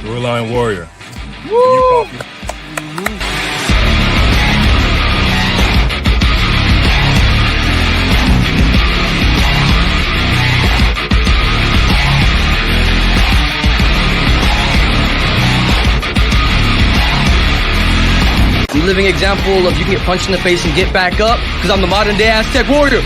Line Warrior. Woo! The living example of you can get punched in the face and get back up, because I'm the modern day Aztec warrior.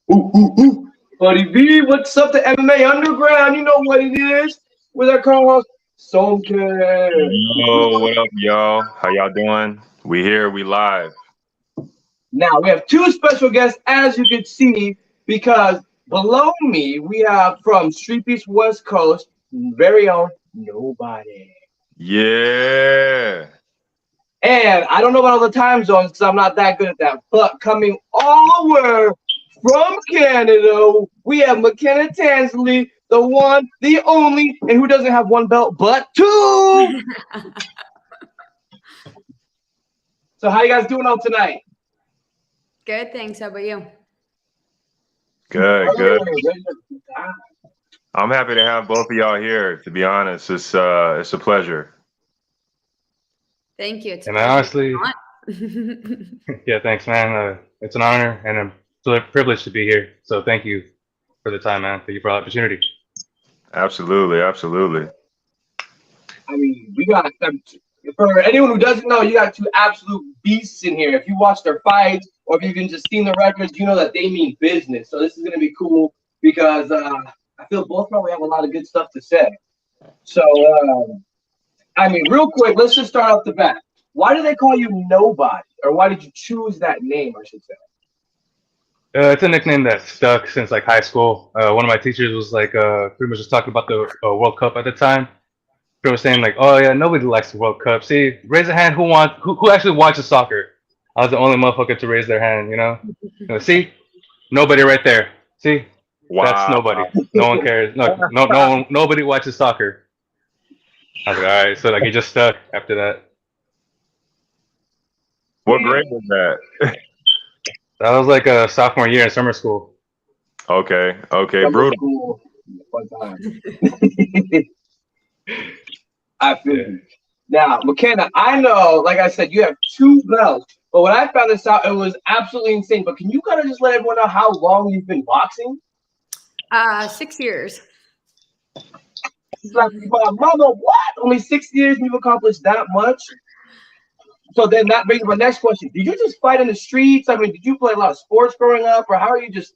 Woo, woo. Buddy B, what's up to MMA Underground? You know what it is. With our co-host, Somke. Yo, what up, y'all? How y'all doing? We here, we live. Now, we have two special guests, as you can see, because below me, we have from Street Beast West Coast, very own Nobody. Yeah. And I don't know about all the time zones because I'm not that good at that, but coming over from Canada, we have Mikenna Tansley, the one, the only, and who doesn't have one belt but two. So how you guys doing all tonight? Good, thanks. How about you? Good. I'm happy to have both of y'all here, to be honest. It's a pleasure. Thank you. It's and honestly, yeah, thanks, man. It's an honor and a privilege to be here. So thank you for the time, man. Thank you for the opportunity. Absolutely. I mean, we got, for anyone who doesn't know, you got two absolute beasts in here. If you watch their fights or if you've even just seen the records, you know that they mean business. So this is going to be cool because I feel both probably have a lot of good stuff to say. So, I mean, real quick, let's just start off the bat. Why do they call you Nobody? Or why did you choose that name, I should say? It's a nickname that stuck since like high school. One of my teachers was like pretty much just talking about the World Cup at the time. They were saying like, "Oh yeah, nobody likes the World Cup. See, raise a hand who actually watches soccer." I was the only motherfucker to raise their hand, you know. See, nobody right there. See, Wow. That's nobody. No one cares. No, nobody watches soccer. I was like, all right, so like it just stuck after that. What grade was that? That was like a sophomore year in summer school. Okay, brutal. Fun time. I feel you. Now, Mikenna, I know, like I said, you have two belts, but when I found this out, it was absolutely insane. But can you kind of just let everyone know how long you've been boxing? 6 years. Like, mama, what? Only 6 years and you've accomplished that much? So then that brings my next question. Did you just fight in the streets? I mean, did you play a lot of sports growing up? Or how are you just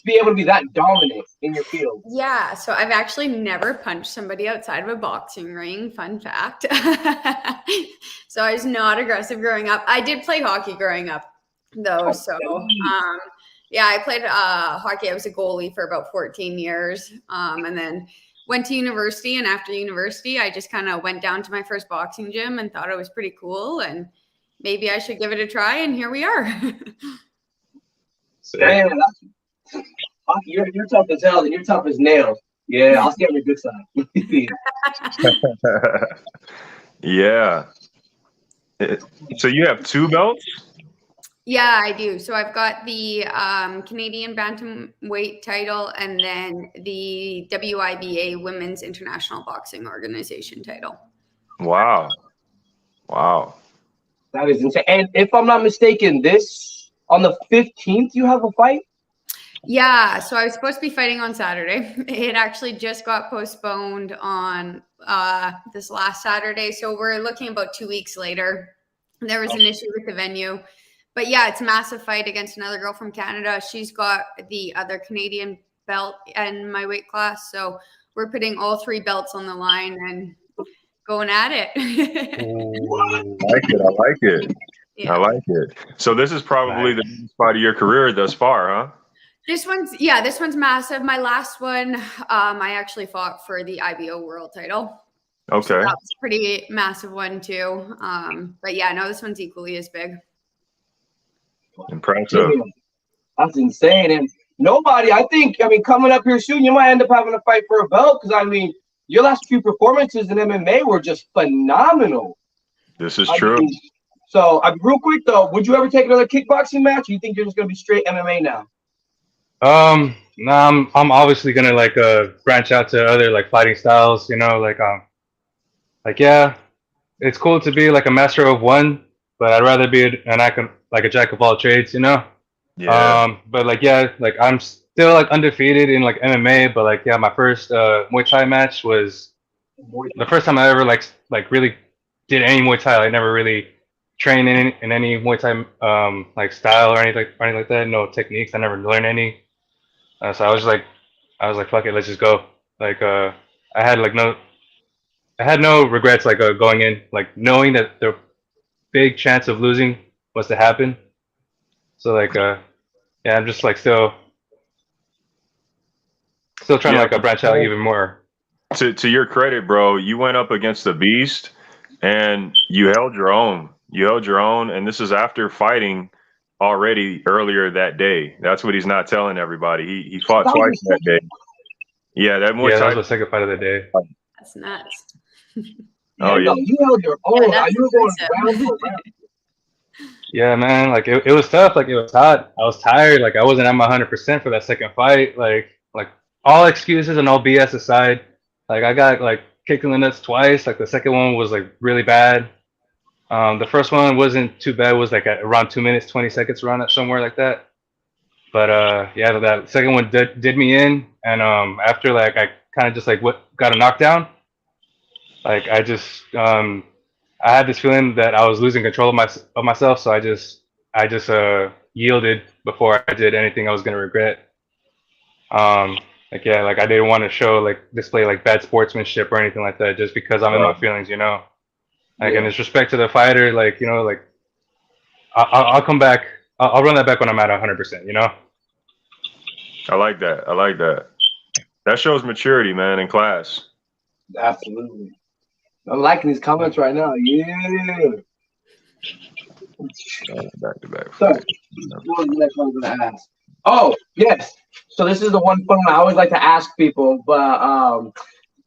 be able to be that dominant in your field? Yeah, so I've actually never punched somebody outside of a boxing ring. Fun fact. So I was not aggressive growing up. I did play hockey growing up, though. So, yeah, I played hockey. I was a goalie for about 14 years. And then went to university, and after university, I just kind of went down to my first boxing gym and thought it was pretty cool, and maybe I should give it a try, and here we are. Damn, you're tough as hell, and you're tough as nails. Yeah, I'll stay on your good side. Yeah. So you have two belts? Yeah, I do. So I've got the Canadian Bantamweight title and then the WIBA Women's International Boxing Organization title. Wow. That is insane. And if I'm not mistaken, this on the 15th, you have a fight? Yeah, so I was supposed to be fighting on Saturday. It actually just got postponed on this last Saturday. So we're looking about 2 weeks later. There was an issue with the venue. But yeah, it's a massive fight against another girl from Canada. She's got the other Canadian belt in my weight class. So we're putting all three belts on the line and going at it. I like it. Yeah. I like it. So this is probably the biggest fight of your career thus far, huh? This one's massive. My last one, I actually fought for the IBO world title. Okay. So that was a pretty massive one too. But yeah, no, this one's equally as big. Impressive. That's insane. And Nobody. I mean, coming up here soon, you might end up having a fight for a belt because, I mean, your last few performances in MMA were just phenomenal. This is true. So, real quick, though, would you ever take another kickboxing match, or you think you're just going to be straight MMA now? No, I'm obviously gonna like branch out to other like fighting styles, you know, like yeah, it's cool to be like a master of one, but I'd rather be like a jack of all trades, you know. Yeah. But like yeah, like I'm still like undefeated in like MMA, but like yeah, my first Muay Thai match was the first time I ever like really did any Muay Thai. I never really trained in any Muay Thai like style or anything like that. No techniques. I never learned any. So I was like, fuck it, let's just go. Like, I had like I had no regrets, like going in, like knowing that the big chance of losing was to happen. So like, yeah, I'm just like still trying to like branch out even more. To your credit, bro, you went up against the beast and you held your own. You held your own, and this is after fighting already earlier that day. That's what he's not telling everybody. He fought twice that day. Yeah, that Muay Thai. That was the second fight of the day. That's nuts. Oh yeah, you held your own. Yeah, You were going round for round. Yeah, man. Like it was tough. Like it was hot. I was tired. Like I wasn't at my 100% for that second fight. Like all excuses and all BS aside, like I got like kicked in the nuts twice. Like the second one was like really bad. The first one wasn't too bad. It was like at around 2 minutes, 20 seconds, around that somewhere like that. But yeah, that second one did me in, and after like I kind of just like got a knockdown. Like I just I had this feeling that I was losing control of myself, so I just yielded before I did anything I was gonna regret. Like yeah, like I didn't want to display like bad sportsmanship or anything like that, just because I'm in my feelings, you know. Like, and it's respect to the fighter, like, you know, like I'll come back. I'll run that back when I'm at 100%, you know. I like that. I like that. That shows maturity, man, in class. Absolutely. I'm liking these comments right now. Yeah. Back to back. So, what was the next one I was going to ask? Oh, yes. So this is the one fun one I always like to ask people, but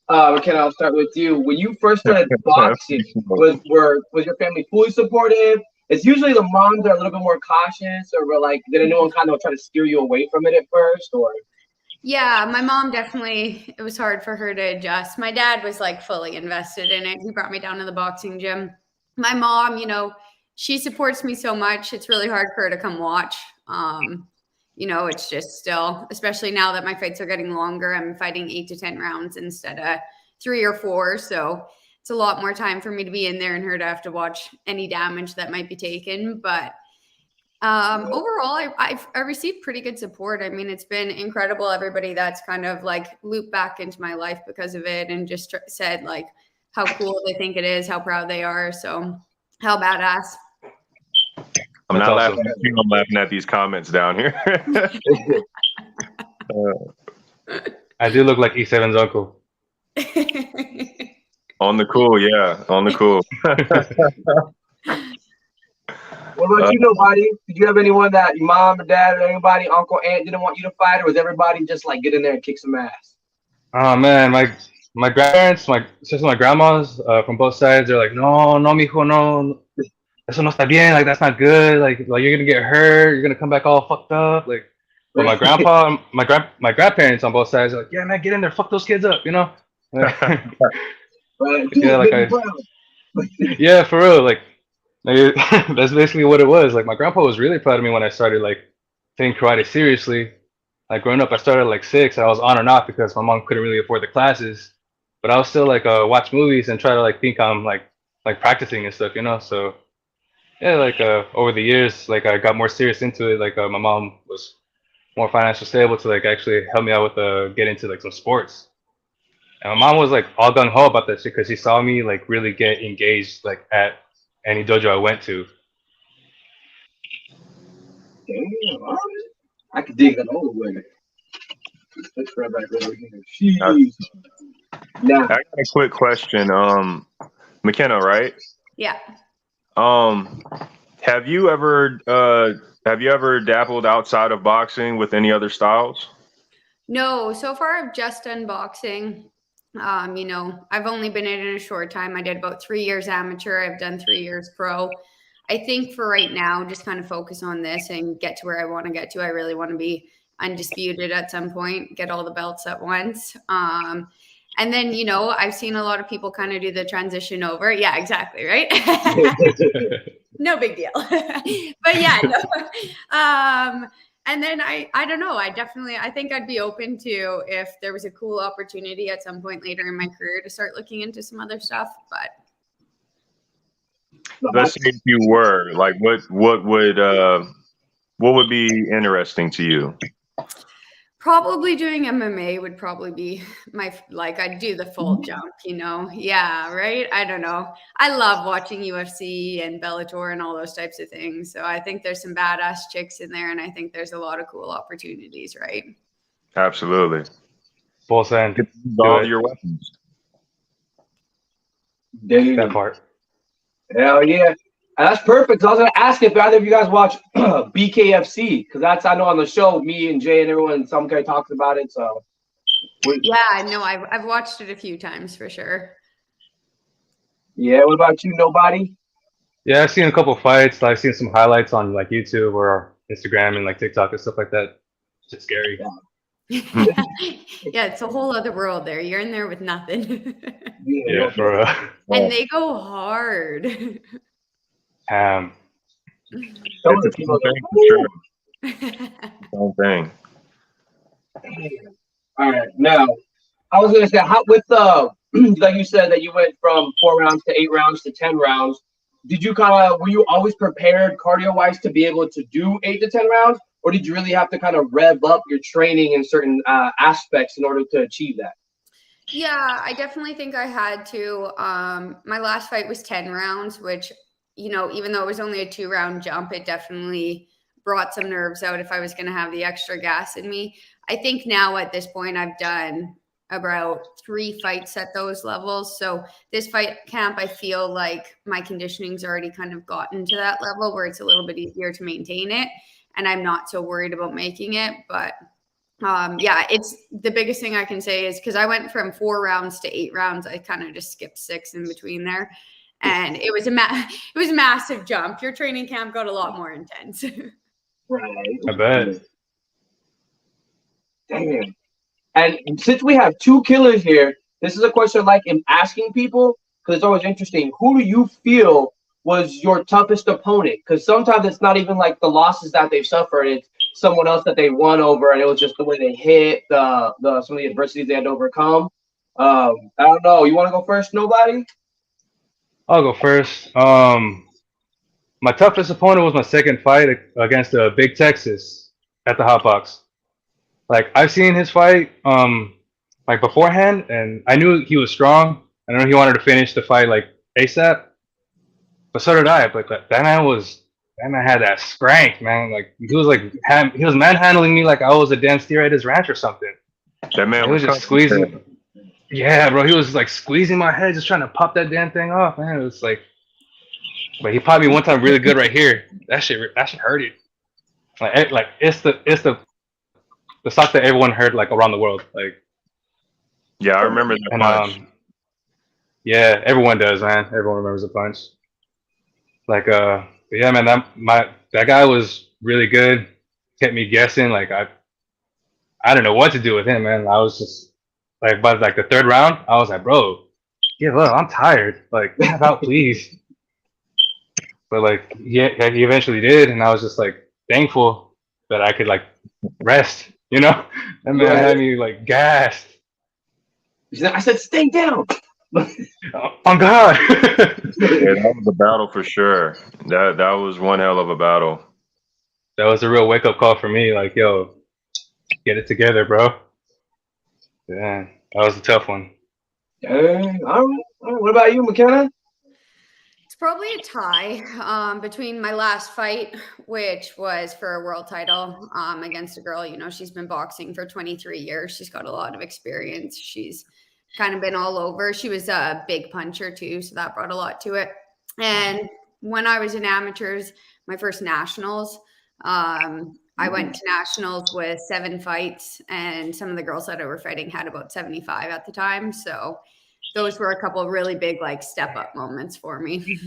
Mikenna, I'll start with you. When you first started boxing, was your family fully supportive? It's usually the moms are a little bit more cautious, or were like, did anyone kind of try to steer you away from it at first, or? Yeah, my mom definitely, it was hard for her to adjust. My dad was like fully invested in it. He brought me down to the boxing gym. My mom, you know, she supports me so much. It's really hard for her to come watch. You know, it's just still, especially now that my fights are getting longer, I'm fighting 8 to 10 rounds instead of 3 or 4. So it's a lot more time for me to be in there and her to have to watch any damage that might be taken. But overall, I received pretty good support. I mean, it's been incredible. Everybody that's kind of like looped back into my life because of it and just said like how cool they think it is, how proud they are. So how badass. I'm not laughing at you. I'm laughing at these comments down here. I do look like E7's uncle. On the cool, yeah. On the cool. What about you, nobody? Did you have anyone that your mom or dad or anybody, uncle, aunt didn't want you to fight, or was everybody just like get in there and kick some ass? Oh man, my grandparents, especially my grandmas, from both sides, they're like, no, mijo, no, eso no está bien. Like that's not good. Like you're gonna get hurt. You're gonna come back all fucked up. Like, but my grandpa, my grandparents on both sides are like, yeah, man, get in there, fuck those kids up, you know. Right. Yeah, like yeah, for real, like that's basically what it was. Like my grandpa was really proud of me when I started like taking karate seriously. Like growing up, I started at like 6. And I was on and off because my mom couldn't really afford the classes. But I was still like watch movies and try to like think I'm like practicing and stuff, you know. So yeah, like over the years, like I got more serious into it. Like my mom was more financially stable to like actually help me out with get into like some sports. And my mom was like all gung ho about that shit because she saw me like really get engaged like at any dojo I went to. Damn, I could dig that all the way. Let's grab back over here. Now, I got a quick question. Mikenna, right? Yeah. Have you ever Have you ever dabbled outside of boxing with any other styles? No, so far I've just done boxing. I've only been in it a short time. I did about 3 years amateur. I've done 3 years pro. I think for right now, just kind of focus on this and get to where I want to get to. I really want to be undisputed at some point, get all the belts at once. And then, I've seen a lot of people kind of do the transition over. Yeah, exactly. Right. No big deal. But yeah, no. And then I don't know. I think I'd be open to if there was a cool opportunity at some point later in my career to start looking into some other stuff. But let's say if you were like, what would be interesting to you? probably doing MMA would probably be I'd do the full jump, Yeah, right. I don't know. I love watching UFC and Bellator and all those types of things. So I think there's some badass chicks in there, and I think there's a lot of cool opportunities, right? Absolutely. Full send. All your weapons. Dude. That part. Hell yeah. And that's perfect. I was going to ask if either of you guys watch BKFC, because I know on the show, me and Jay and everyone, some guy talks about it. So, yeah, no, I've watched it a few times for sure. Yeah, what about you? Nobody? Yeah, I've seen a couple fights. I've seen some highlights on like YouTube or Instagram and like TikTok and stuff like that. It's just scary. Yeah, it's a whole other world there. You're in there with nothing. Yeah, for and they go hard. It's a cool thing for sure. Same thing. All right, now I was gonna say, how with like you said that you went from 4 rounds to 8 rounds to 10 rounds. Were you always prepared cardio wise to be able to do 8 to 10 rounds, or did you really have to kind of rev up your training in certain aspects in order to achieve that? Yeah, I definitely think I had to. My last fight was 10 rounds, which, even though it was only a 2-round jump, it definitely brought some nerves out if I was going to have the extra gas in me. I think now at this point, I've done about 3 fights at those levels. So this fight camp, I feel like my conditioning's already kind of gotten to that level where it's a little bit easier to maintain it. And I'm not so worried about making it. But yeah, it's the biggest thing I can say is because I went from 4 rounds to 8 rounds, I kind of just skipped 6 in between there. And it was a massive jump. Your training camp got a lot more intense. Right. I bet. Damn. And since we have 2 killers here, this is a question I like in asking people because it's always interesting. Who do you feel was your toughest opponent? Because sometimes it's not even like the losses that they've suffered. It's someone else that they won over, and it was just the way they hit, some of the adversities they had to overcome. I don't know. You want to go first? Nobody? I'll go first. My toughest opponent was my second fight against Big Texas at the Hot Box. Like I've seen his fight like beforehand, and I knew he was strong. I know he wanted to finish the fight like ASAP, but so did I. But that man had that scrank, man. Like he was manhandling me like I was a damn steer at his ranch or something. That man was just squeezing. Yeah, bro, he was like squeezing my head, just trying to pop that damn thing off, man. It was like, but he popped me one time really good right here. That shit hurt it. Like it's the sock that everyone heard like around the world. Like, yeah, I remember that punch. Yeah, everyone does, man. Everyone remembers the punch. Like, yeah, man, that guy was really good. Kept me guessing. Like, I don't know what to do with him, man. I was just like, by like the 3rd round, I was like, bro, give up. I'm tired. Like, tap out, please. But like, yeah, he eventually did, and I was just like thankful that I could like rest. That man had me like gassed. I said, stay down. On God. Yeah, that was a battle for sure. That was one hell of a battle. That was a real wake-up call for me. Like, yo, get it together, bro. Yeah, that was a tough one. All right. What about you, Mikenna? It's probably a tie between my last fight, which was for a world title against a girl. She's been boxing for 23 years. She's got a lot of experience. She's kind of been all over. She was a big puncher too, so that brought a lot to it. And when I was in amateurs, my first nationals, I went to nationals with 7 fights, and some of the girls that I were fighting had about 75 at the time. So those were a couple of really big, like, step up moments for me.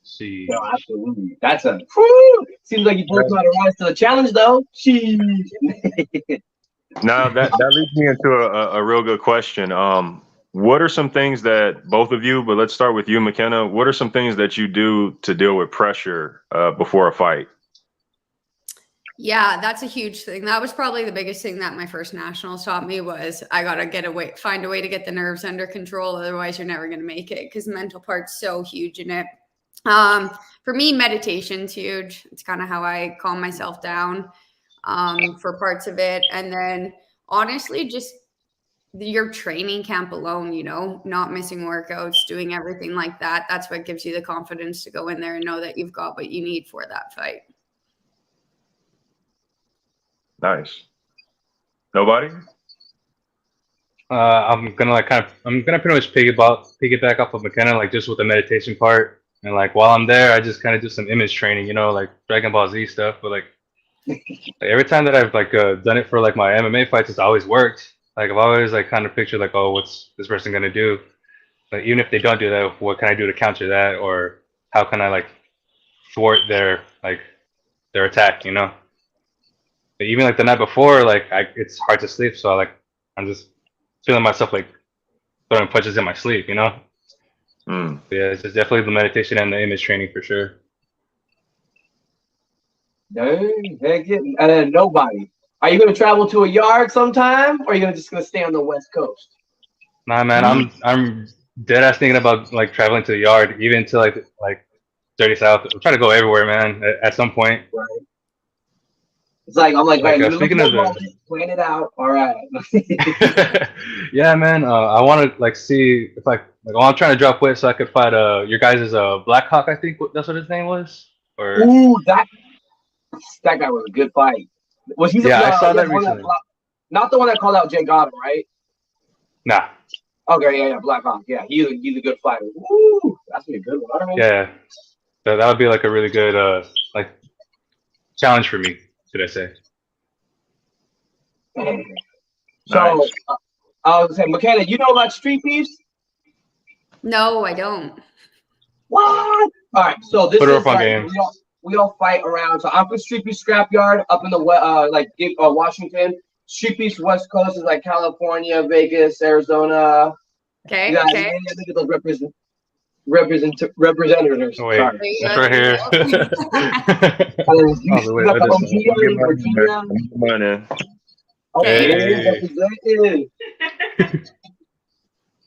See, No, absolutely. That's a whew, seems like you both know how to rise to the challenge, though. Sheesh. Now that leads me into a real good question. What are some things that both of you, but let's start with you, Mikenna. What are some things that you do to deal with pressure before a fight? Yeah, that's a huge thing. That was probably the biggest thing that my first nationals taught me was I got to find a way to get the nerves under control. Otherwise, you're never going to make it because the mental part's so huge in it. For me, meditation's huge. It's kind of how I calm myself down for parts of it. And then honestly, just your training camp alone, you know, not missing workouts, doing everything like that. That's what gives you the confidence to go in there and know that you've got what you need for that fight. Nice. Nobody? I'm gonna pretty much piggyback off of Mikenna, like just with the meditation part. And like while I'm there, I just kind of do some image training, you know, like Dragon Ball Z stuff. But like every time that I've like done it for like my MMA fights, it's always worked. Like I've always like kind of pictured like, oh, what's this person gonna do? Like even if they don't do that, what can I do to counter that, or how can I like thwart their attack, you know? But even like the night before, like it's hard to sleep, so I'm just feeling myself like throwing punches in my sleep, you know? Mm. But yeah, it's just definitely the meditation and the image training for sure. Dang, heck yeah. And then nobody. Are you going to travel to a yard sometime, or are you just going to stay on the West Coast? Nah, man, I'm dead ass thinking about like traveling to the yard, even to like Dirty South. I'm trying to go everywhere, man. At some point. Right. It's like I'm like, right, Speaking of plan it out. All right. Yeah, man. I want to like see if I'm trying to drop weight so I could fight your guys' Blackhawk. I think that's what his name was. Or ooh, that guy was a good fight. Was he? Yeah, I saw that recently. Not the one that called out Jay Goddard, right? Nah. Okay, yeah, Black Hawk. Yeah, he's a good fighter. Ooh, that's gonna be a good one. Right. Yeah, that would be like a really good like challenge for me, should I say? So, Nice. I was saying, Mikenna, you know about street beefs? No, I don't. What? All right, so this Put her is up on like game. we all fight around. So I'm from Street Beef Scrapyard up in the Washington. Street Beefs West Coast is like California, Vegas, Arizona. Okay. Yeah, Okay. look at those representatives. Oh, wait, Sorry. that's right here. Virginia. Hey.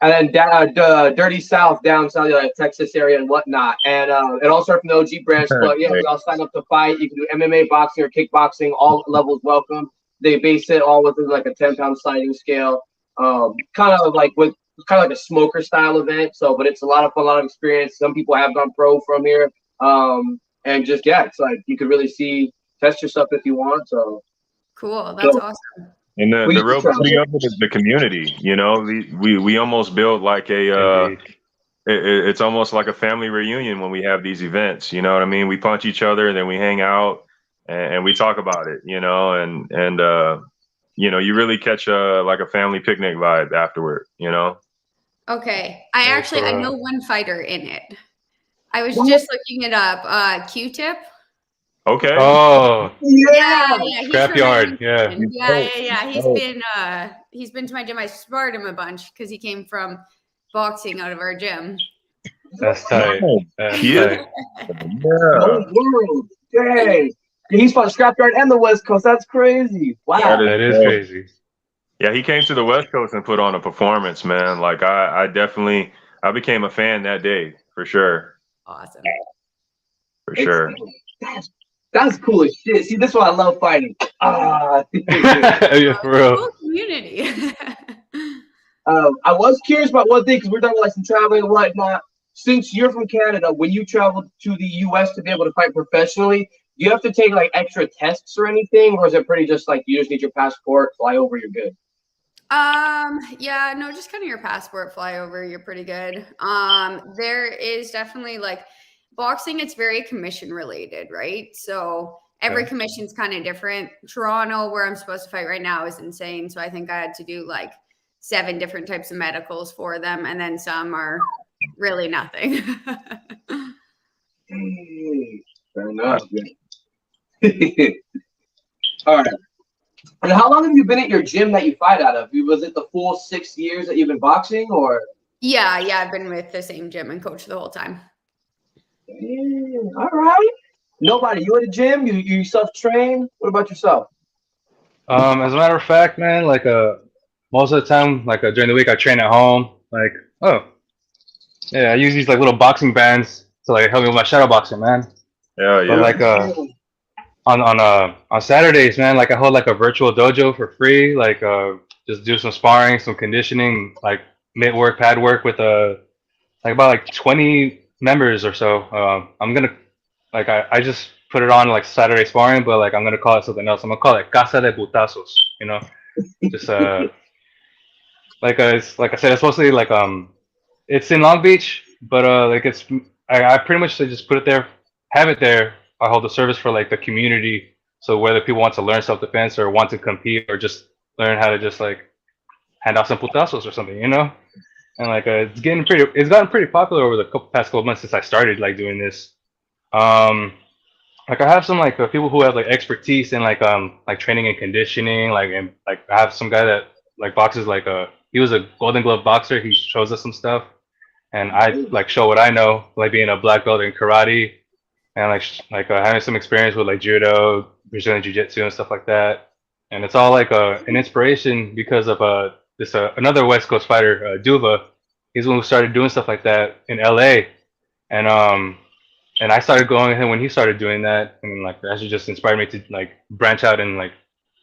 And then Dirty South down south, Texas area and whatnot. And it all started from the OG branch. But yeah, we all sign up to fight. You can do MMA, boxing, or kickboxing. All levels welcome. They base it all within like a 10-pound sliding scale. Kind of like a smoker style event. So, but it's a lot of fun, a lot of experience. Some people have gone pro from here. And just it's like you could really test yourself if you want. So cool. That's awesome. And the real beauty of it is the community. You know, we almost build like it's almost like a family reunion when we have these events. You know what I mean? We punch each other, and then we hang out and we talk about it. You know, and you know, you really catch like a family picnic vibe afterward. You know. Okay, I know one fighter in it. I was just looking it up. Q-Tip. Okay. Oh, yeah. Scrapyard. Yeah. He's been to my gym. I sparred him a bunch because he came from boxing out of our gym. That's tight. Yeah. Dang. He's fought Scrapyard and the West Coast. That's crazy. Wow. That is crazy. Yeah, he came to the West Coast and put on a performance, man. Like I became a fan that day for sure. Awesome. For sure. That's cool as shit. See, this is why I love fighting. Yeah, for real. Cool community. I was curious about one thing because we're talking like some traveling and whatnot. Since you're from Canada, when you travel to the U.S. to be able to fight professionally, do you have to take like extra tests or anything, or is it pretty just like you just need your passport, fly over, you're good? Yeah, no, just kind of your passport, fly over, you're pretty good. There is definitely like boxing, it's very commission related, right? So every commission's kind of different. Toronto, where I'm supposed to fight right now, is insane. So I think I had to do like 7 different types of medicals for them. And then some are really nothing. Fair enough. All right. And how long have you been at your gym that you fight out of? Was it the full 6 years that you've been boxing, or? Yeah, I've been with the same gym and coach the whole time. All right. Nobody, you at the gym? You self-train? What about yourself? As a matter of fact, man, like most of the time, like during the week, I train at home. Like, oh, yeah, I use these like little boxing bands to like help me with my shadow boxing, man. Yeah, But like on Saturdays, man, like I hold like a virtual dojo for free. Like just do some sparring, some conditioning, like mitt work, pad work with like about like 20 members or so. I'm gonna like I just put it on like Saturday sparring, but like I'm gonna call it something else. I'm gonna call it Casa de Putazos, you know, just like it's like I said, it's mostly like it's in Long Beach, but like it's I pretty much just put it there, have it there. I hold a service for like the community, so whether people want to learn self-defense or want to compete or just learn how to just like hand out some putazos or something, you know. And like it's gotten pretty popular over the past couple of months since I started like doing this. Like I have some like people who have like expertise in like training and conditioning, and like I have some guy that like boxes like he was a Golden Glove boxer. He shows us some stuff, and I like show what I know, like being a black belt in karate, and having some experience with like judo, Brazilian jiu-jitsu and stuff like that. And it's all like an inspiration because of this another West Coast fighter, Duva. He's the one who started doing stuff like that in LA, and I started going with him when he started doing that, and like that just inspired me to like branch out and like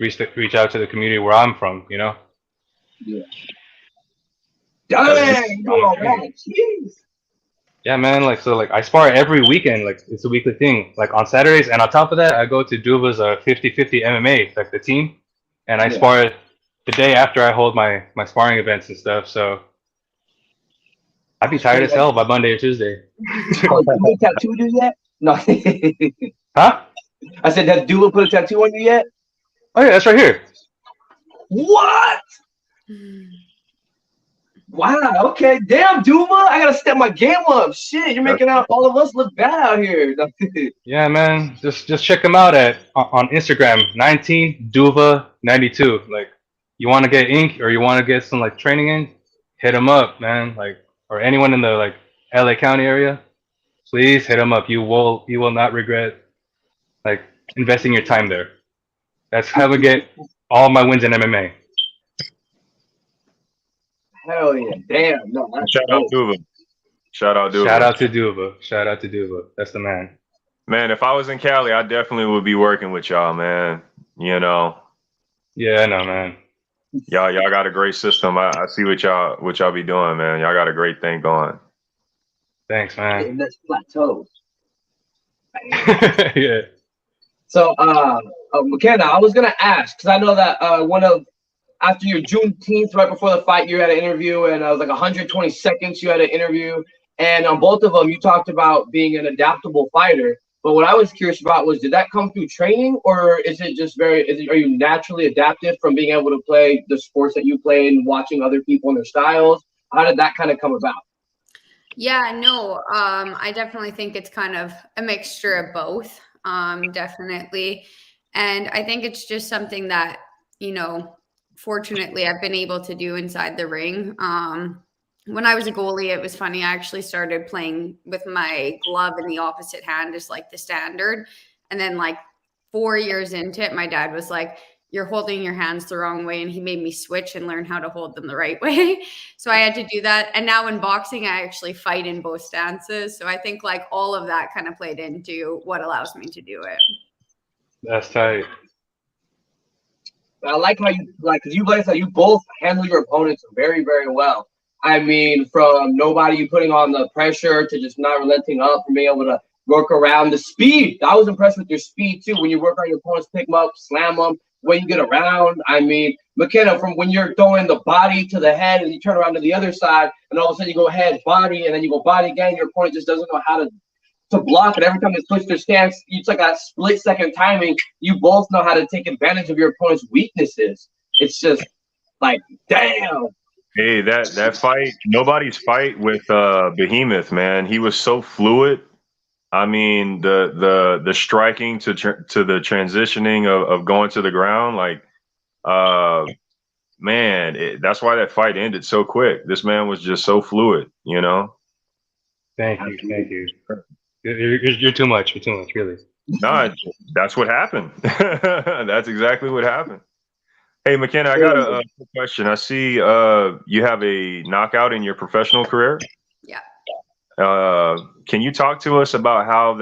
reach out to the community where I'm from, you know. Yeah. Dang, jeez. Yeah, man. Like so, like I spar every weekend. Like it's a weekly thing. Like on Saturdays, and on top of that, I go to Duva's 50-50 MMA, like the team, and I spar the day after I hold my sparring events and stuff. So I'd be tired as hell by Monday or Tuesday. Oh, you put a tattoo on you yet? No. Huh? I said, has Duva put a tattoo on you yet? Oh yeah, that's right here. What? Wow. Okay. Damn, Duva. I gotta step my game up. Shit, you're making out all of us look bad out here. Yeah, man. Just check him out on Instagram, 19Duva92. Like, you want to get ink or you want to get some like training in, hit him up, man. Like, or anyone in the like LA County area, please hit him up. You will not regret like investing your time there. That's how we get all my wins in MMA. Hell yeah. Damn. No. Shout out Duva. Shout out Duva. Shout out to Duva. Shout out to Duva. That's the man. Man, if I was in Cali, I definitely would be working with y'all, man. You know. Yeah, I know, man. Y'all got a great system. I see what y'all be doing, man. Y'all got a great thing going. Thanks, man. That's plateau. Yeah. So, Mikenna, I was gonna ask because I know that after your Juneteenth, right before the fight, you had an interview, and it was like 120 seconds. You had an interview, and on both of them, you talked about being an adaptable fighter. But what I was curious about was, did that come through training, or is it just are you naturally adaptive from being able to play the sports that you play and watching other people and their styles? How did that kind of come about? Yeah, no, I definitely think it's kind of a mixture of both, definitely. And I think it's just something that, you know, fortunately I've been able to do inside the ring. When I was a goalie, it was funny. I actually started playing with my glove in the opposite hand as like the standard. And then like 4 years into it, my dad was like, you're holding your hands the wrong way. And he made me switch and learn how to hold them the right way. So I had to do that. And now in boxing, I actually fight in both stances. So I think like all of that kind of played into what allows me to do it. That's tight. I like how because you guys, you both handle your opponents very, very well. I mean, from nobody you putting on the pressure to just not relenting up and being able to work around the speed. I was impressed with your speed too. When you work on your opponents, pick them up, slam them, when you get around. I mean, Mikenna, from when you're throwing the body to the head and you turn around to the other side and all of a sudden you go head, body, and then you go body again, your opponent just doesn't know how to to block, and every time they switch their stance, it's like that split-second timing. You both know how to take advantage of your opponent's weaknesses. It's just like, damn. Hey, that fight, nobody's fight with Behemoth, man. He was so fluid. I mean, the striking to the transitioning of going to the ground, like, man, that's why that fight ended so quick. This man was just so fluid, you know. Thank you. You're too much. You're too much, really. No, that's what happened. That's exactly what happened. Hey, Mikenna, I got a quick question. I see you have a knockout in your professional career. Yeah. Can you talk to us about how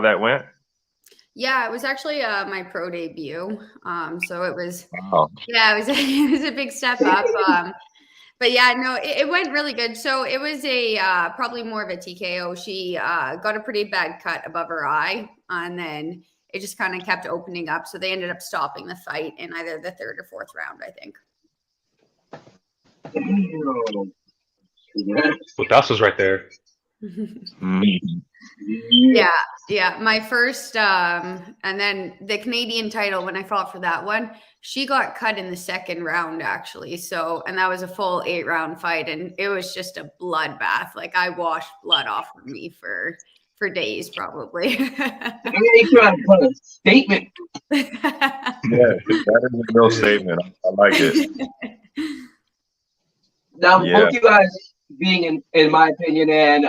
that went? Yeah, it was actually my pro debut. So it was, Wow. yeah, it was a big step up. But yeah, no, it went really good. So it was probably more of a TKO. She got a pretty bad cut above her eye, and then it just kind of kept opening up. So they ended up stopping the fight in either the third or fourth round, I think. Well, was right there. Yeah. My first, and then the Canadian title, when I fought for that one, she got cut in the second round, actually. So, and that was a full 8-round fight, and it was just a bloodbath. Like, I washed blood off of me for days, probably. I mean, you have to put a statement. Yeah, that is a real statement. I like it. Now, both you guys being in my opinion, and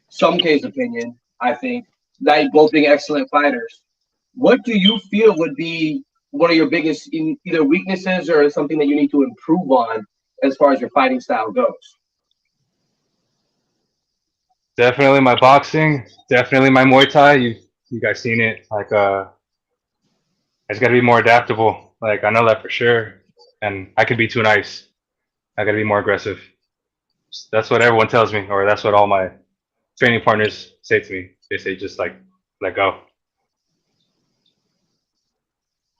some case opinion, I think that both being excellent fighters. What do you feel would be one of your biggest either weaknesses or something that you need to improve on as far as your fighting style goes? Definitely my boxing. Definitely my Muay Thai. You guys seen it? Like I just got to be more adaptable. Like I know that for sure, and I could be too nice. I got to be more aggressive. That's what everyone tells me, or that's what all my training partners say to me. They say just like let go.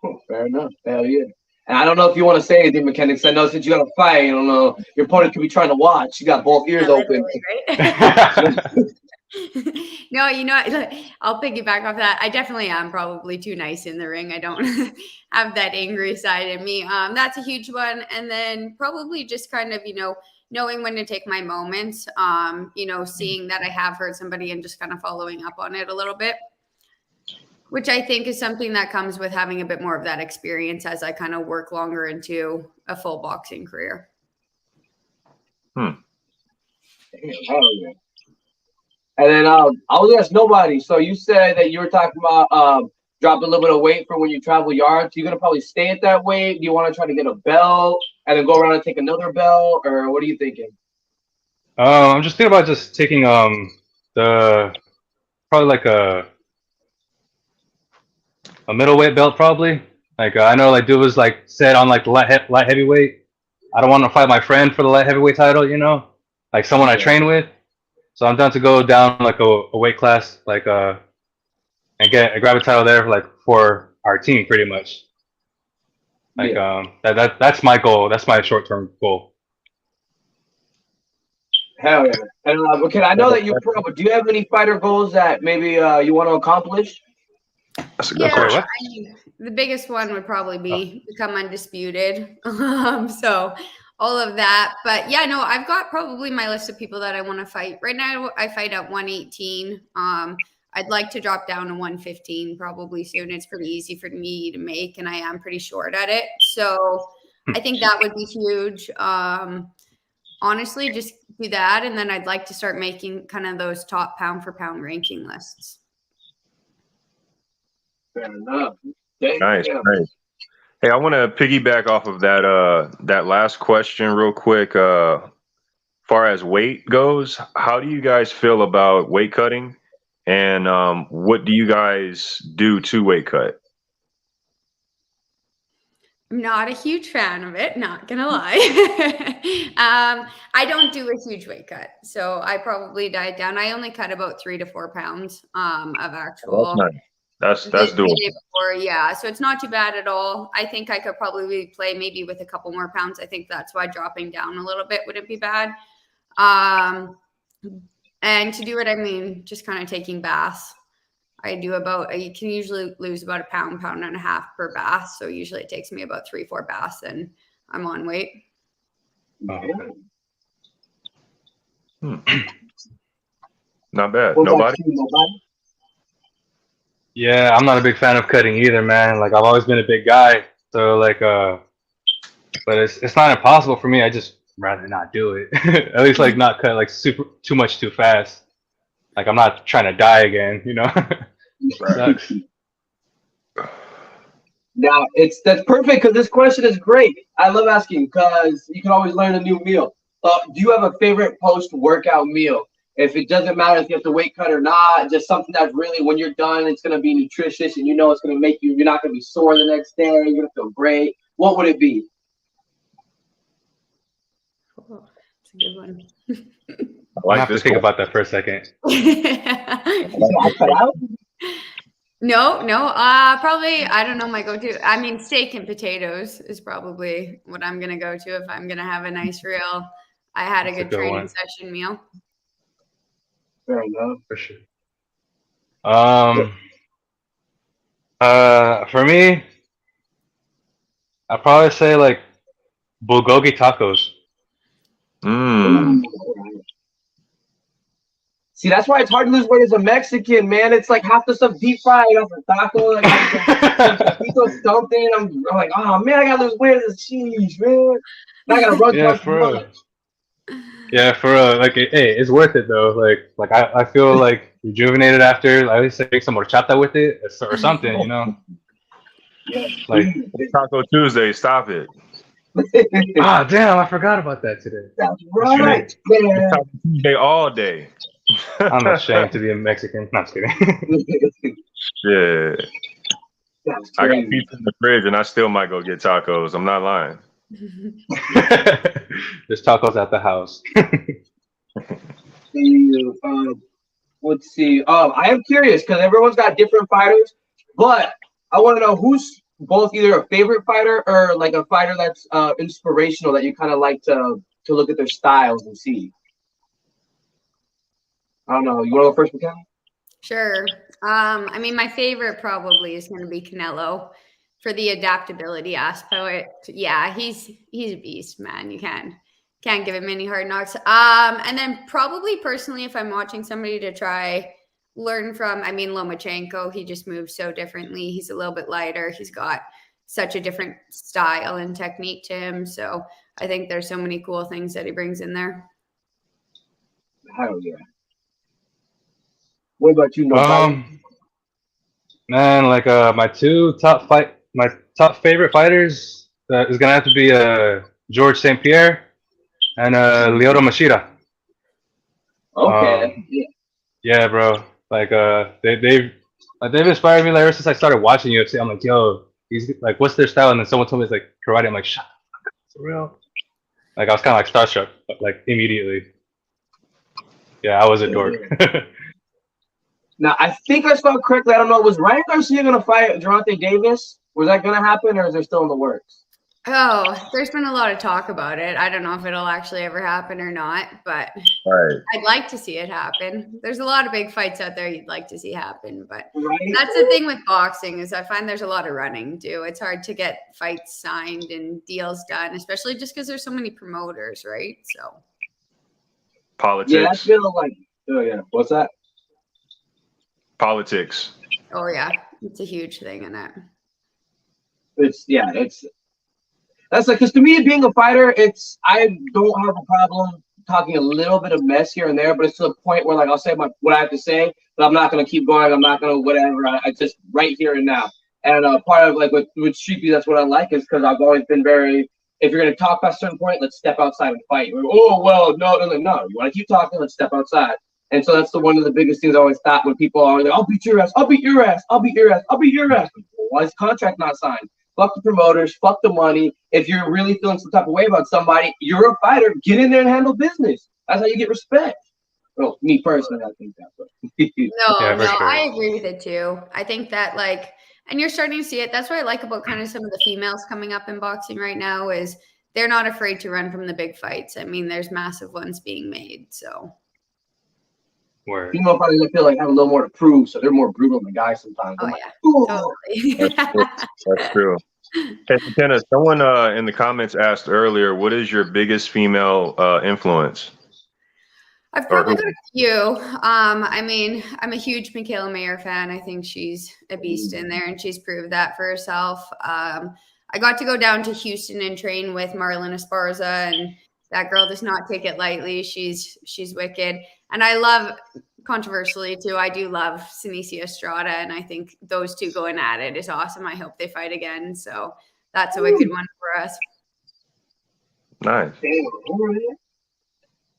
Oh, fair enough. Hell yeah. And I don't know if you want to say anything, Mikenna, because I know since you got to fight, I don't know, your opponent could be trying to watch. You got both ears open. Right? No, I'll piggyback off that. I definitely am probably too nice in the ring. I don't have that angry side in me. That's a huge one. And then probably just kind of, knowing when to take my moments, seeing that I have hurt somebody and just kind of following up on it a little bit, which I think is something that comes with having a bit more of that experience as I kind of work longer into a full boxing career. Hell yeah. And then I was ask nobody. So you said that you were talking about dropping a little bit of weight for when you travel yards. You're gonna probably stay at that weight. Do you want to try to get a belt and then go around and take another belt, or what are you thinking? I'm just thinking about just taking probably like a middleweight belt probably. Like I know like dude was like set on like the light heavyweight. I don't want to fight my friend for the light heavyweight title, like someone I train with. So I'm down to go down like a weight class, like and grab a title there for our team pretty much. Like that's my goal. That's my short-term goal. Hell yeah. And okay, I know that you're pro, but do you have any fighter goals that maybe you want to accomplish? That's a good question. The biggest one would probably be become undisputed. So all of that. But yeah, no, I've got probably my list of people that I want to fight. Right now, I fight at 118. I'd like to drop down to 115 probably soon. It's pretty easy for me to make, and I am pretty short at it. So I think that would be huge. Honestly, just do that. And then I'd like to start making kind of those top pound for pound ranking lists. Fair enough. Nice. Hey, I want to piggyback off of that last question real quick. Far as weight goes, how do you guys feel about weight cutting, and what do you guys do to weight cut? I'm not a huge fan of it, not gonna lie. I don't do a huge weight cut, so I probably diet down. I only cut about 3 to 4 pounds of actual. That's doable. Yeah, so it's not too bad at all. I think I could probably play maybe with a couple more pounds. I think that's why dropping down a little bit wouldn't be bad. And And to do it, I mean, just kind of taking baths. I do you can usually lose about a pound and a half per bath. So usually it takes me about 3-4 baths and I'm on weight. Okay. Not bad. What about Nobody? you, nobody? Yeah, I'm not a big fan of cutting either, man. Like I've always been a big guy, so like but it's not impossible for me. I just rather not do it. At least like not cut like too much too fast. Like I'm not trying to die again, you know. Sucks. Now that's perfect because this question is great. I love asking because you can always learn a new meal. Do you have a favorite post-workout meal? If it doesn't matter if you have to weight cut or not, just something that's really when you're done, it's gonna be nutritious and you know it's gonna make you're not gonna be sore the next day. You're gonna feel great. What would it be? Oh, that's a good one. I I have to think about that for a second. No, probably, I don't know, my go-to. I mean, steak and potatoes is probably what I'm going to go to if I'm going to have a nice real, I had a That's a good good training one. session meal. Fair enough. For sure. For me, I'd probably say like bulgogi tacos. See, that's why it's hard to lose weight as a Mexican, man. It's like half the stuff deep fried. I got the taco, like something. I'm like, oh man, I gotta lose weight as a cheese, man. I gotta run. Yeah, for real. Yeah, for real. Like, hey, it's worth it though. Like I feel like rejuvenated after. I always make some horchata with it or something, you know. Yeah. Like Taco Tuesday. Stop it. Damn, I forgot about that today. That's right, man. Taco Tuesday all day. I'm ashamed to be a Mexican. No, I'm just kidding. Yeah. That's I got crazy. pizza in the fridge and I still might go get tacos. I'm not lying. There's tacos at the house. Let's see. I am curious because everyone's got different fighters, but I want to know who's both either a favorite fighter or like a fighter that's inspirational that you kind of like to look at their styles and see. I don't know. You want to go first, Mikenna? Sure. I mean, my favorite probably is going to be Canelo for the adaptability aspect. Yeah, he's a beast, man. You can't give him any hard knocks. And then probably personally, if I'm watching somebody to try learn from, I mean, Lomachenko, he just moves so differently. He's a little bit lighter. He's got such a different style and technique to him. So I think there's so many cool things that he brings in there. Hell yeah. What about you, Man, like my top favorite fighters is gonna have to be George St. Pierre and Lyoto Machida. Okay. Yeah, bro. Like they've inspired me like ever since I started watching UFC. I'm like, yo, he's like, what's their style? And then someone told me it's like karate. I'm like, shut the fuck up, for real. Like I was kind of like starstruck, like immediately. Yeah, I was a dork. Now, I think I saw correctly. I don't know. Was Ryan Garcia going to fight Gervonta Davis? Was that going to happen, or is it still in the works? Oh, there's been a lot of talk about it. I don't know if it'll actually ever happen or not, but Right. I'd like to see it happen. There's a lot of big fights out there you'd like to see happen, but Right. that's the thing with boxing is I find there's a lot of running too. It's hard to get fights signed and deals done, especially just because there's so many promoters, right? So Politics. Yeah, I feel like. Oh yeah. What's that? Politics. oh yeah, it's a huge thing in it. That's like, because to me, being a fighter, I don't have a problem talking a little bit of mess here and there, but it's to the point where like I'll say what I have to say, but I'm not gonna keep going. I'm not gonna whatever. I just right here and now. And part of like with Streepy, that's what I like is because I've always been very. If you're gonna talk past a certain point, let's step outside and fight. Oh well, no. You want to keep talking? Let's step outside. And so that's one of the biggest things I always thought when people are like, I'll beat your ass, I'll beat your ass, I'll beat your ass, I'll beat your ass. Why is the contract not signed? Fuck the promoters, fuck the money. If you're really feeling some type of way about somebody, you're a fighter. Get in there and handle business. That's how you get respect. Well, me personally, I think that. But No, sure. I agree with it too. I think that and you're starting to see it. That's what I like about kind of some of the females coming up in boxing right now is they're not afraid to run from the big fights. I mean, there's massive ones being made. So Where female fighters, I feel like, have a little more to prove, so they're more brutal than guys sometimes. Oh I'm yeah, like, totally. That's true. Hey, McKenna, someone in the comments asked earlier, what is your biggest female influence? I've Or probably who? got a few. I mean, I'm a huge Michaela Mayer fan. I think she's a beast in there, and she's proved that for herself. I got to go down to Houston and train with Marlon Esparza, and that girl does not take it lightly. She's wicked, and I love, controversially too, I do love Sinicia Estrada, and I think those two going at it is awesome. I hope they fight again. So that's a wicked one for us. Nice.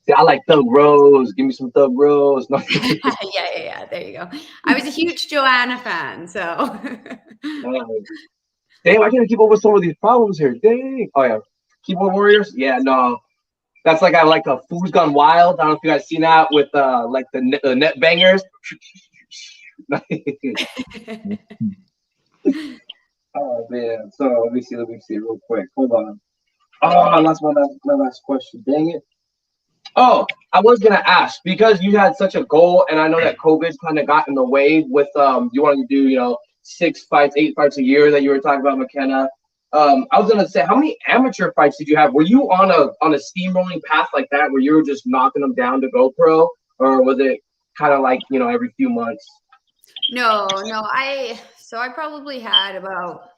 see, I like Thug Rose. Give me some Thug Rose. No. yeah. There you go. I was a huge Joanna fan, so. Damn, I can't keep up with some of these problems here. Dang. Oh yeah, keyboard warriors. Yeah, no, that's like I like a Food's Gone Wild. I don't know if you guys seen that with like the net bangers. Oh man. So let me see real quick. Hold on. Oh, I lost my last question. Dang it. Oh, I was gonna ask because you had such a goal, and I know that COVID kind of got in the way with you wanted to do 6 fights, 8 fights a year that you were talking about, McKenna. I was gonna say, how many amateur fights did you have? Were you on a steamrolling path like that, where you were just knocking them down to go pro, or was it kind of like every few months? No. I probably had about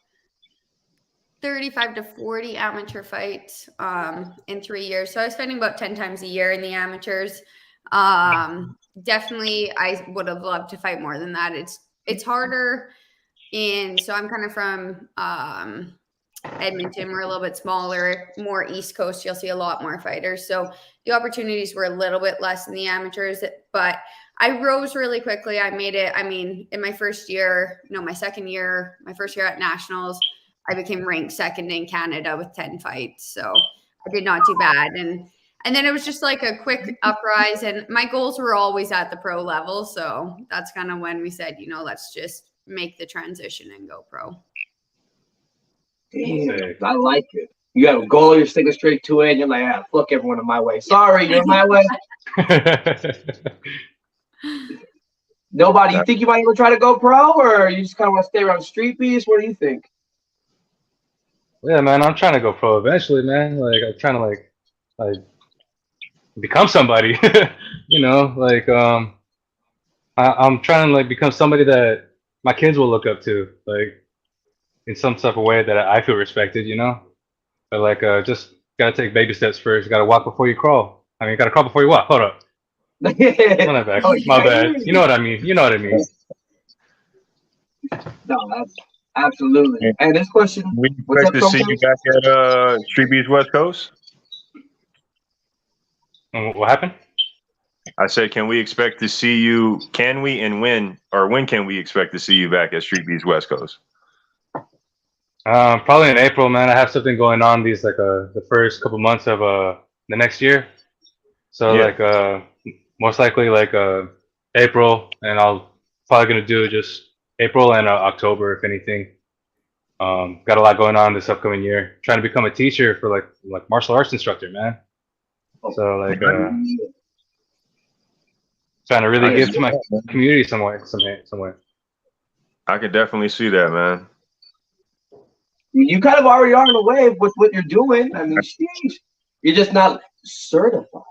35 to 40 amateur fights in 3 years. So I was spending about 10 times a year in the amateurs. Definitely, I would have loved to fight more than that. It's harder. So I'm kind of from Edmonton. We're a little bit smaller, more East Coast. You'll see a lot more fighters. So the opportunities were a little bit less in the amateurs, but I rose really quickly. I made it. I mean, in my first year at Nationals, I became ranked second in Canada with 10 fights. So I did not do bad. And then it was just like a quick uprise. And my goals were always at the pro level. So that's kind of when we said, let's just make the transition and go pro. Damn, I like it. You have a goal, you're sticking straight to it, and you're like, fuck everyone in my way. Sorry, you're in my way. Nobody. You think you might even try to go pro, or you just kind of want to stay around street beats? What do you think? Yeah, man, I'm trying to go pro eventually, man. Like I'm trying to like become somebody. I'm trying to become somebody that my kids will look up to, in some type of way that I feel respected, But just gotta take baby steps first. You gotta walk before you crawl. I mean, you gotta crawl before you walk. Hold up. My bad. You know what I mean. No, that's absolutely. And this question, We expect to see you back at Street Beats West Coast. What happened? I said, can we expect to see you? Can we and when can we expect to see you back at Street Beats West Coast? Probably in April, man. I have something going on these the first couple months of the next year. So most likely April, and I'll probably gonna do just April and October if anything. Got a lot going on this upcoming year. Trying to become a teacher for like martial arts instructor, man. So trying to really give to my community some way. I could definitely see that, man. You kind of already are in a way with what you're doing. I mean, sheesh. You're just not certified.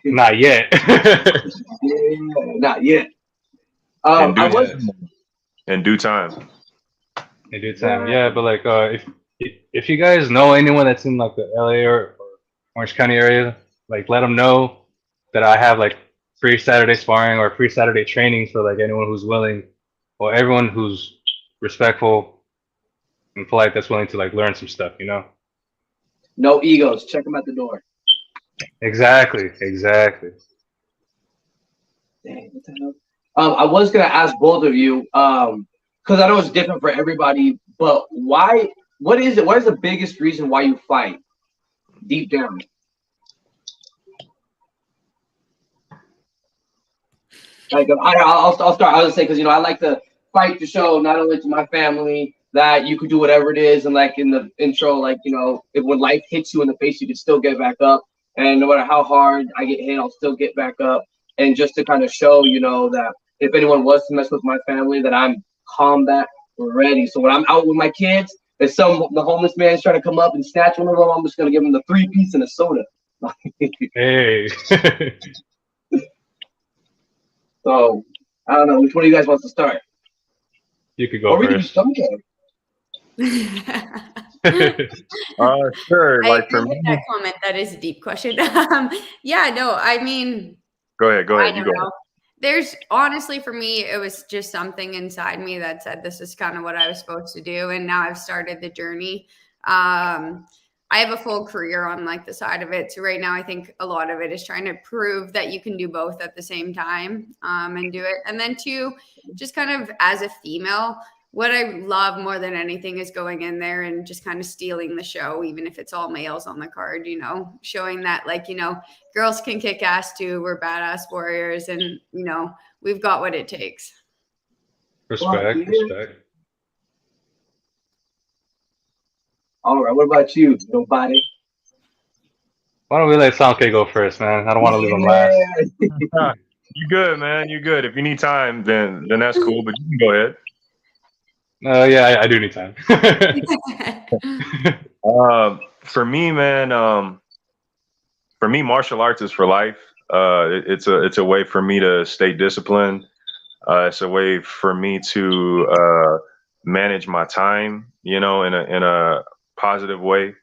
Not yet. Not yet. In due time. In due time, yeah. But if you guys know anyone that's in the LA or Orange County area, let them know that I have free Saturday sparring or free Saturday training for anyone who's willing, or everyone who's respectful and polite that's willing to learn some stuff, No egos. Check them at the door. Exactly. Dang, what the hell? I was gonna ask both of you, because I know it's different for everybody, but why? What is it? What is the biggest reason why you fight? Deep down. I'll start. I was gonna say because I like to fight to show not only to my family that you could do whatever it is, and in the intro, if when life hits you in the face, you can still get back up, and no matter how hard I get hit, I'll still get back up. and just to kind of show, you know, that if anyone was to mess with my family, that I'm combat ready. So when I'm out with my kids, if the homeless man's trying to come up and snatch one of them, I'm just gonna give him the 3-piece and a soda. Hey. So I don't know which one of you guys wants to start. You could go first. Sure. I Like agree for with me, that comment. That is a deep question. Yeah, no, I mean, go ahead. I You don't go. know. There's honestly, for me, it was just something inside me that said this is kind of what I was supposed to do, and now I've started the journey. I have a full career on like the side of it, so right now I think a lot of it is trying to prove that you can do both at the same time, and do it. And then two, just kind of as a female, what I love more than anything is going in there and just kind of stealing the show, even if it's all males on the card, you know, showing that like, you know, girls can kick ass too. We're badass warriors, and, you know, we've got what it takes. Respect. All right, what about you? Nobody? Why don't we let Soundcake go first, man? I don't want to leave him last. You good, man. You good. If you need time, then that's cool. But you can go ahead. Yeah, I do need time. For me, man. For me, martial arts is for life. It's a way for me to stay disciplined. It's a way for me to manage my time, you know, in a positive way.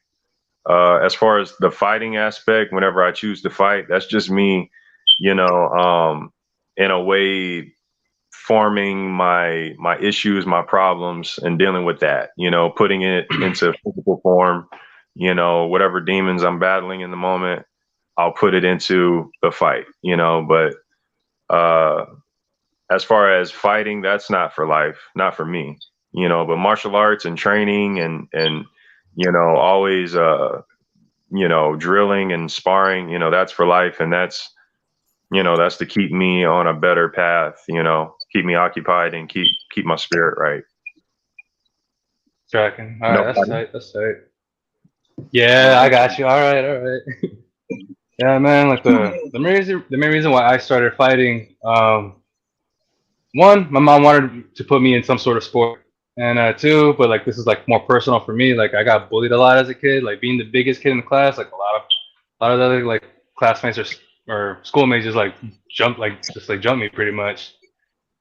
As far as the fighting aspect, whenever I choose to fight, that's just me, you know, in a way forming my issues, my problems, and dealing with that, you know, putting it into physical form, you know, whatever demons I'm battling in the moment, I'll put it into the fight, you know. But as far as fighting, that's not for life, not for me, you know. But martial arts and training and you know, always you know, drilling and sparring, you know, that's for life, and that's, you know, that's to keep me on a better path, you know, keep me occupied and keep my spirit right. Tracking. All right, that's tight. Yeah, I got you. All right. Yeah, man. Like the main reason why I started fighting. One, my mom wanted to put me in some sort of sport, and two, but like this is like more personal for me. Like I got bullied a lot as a kid. Like being the biggest kid in the class, like a lot of the other like classmates or schoolmates just like jump me pretty much.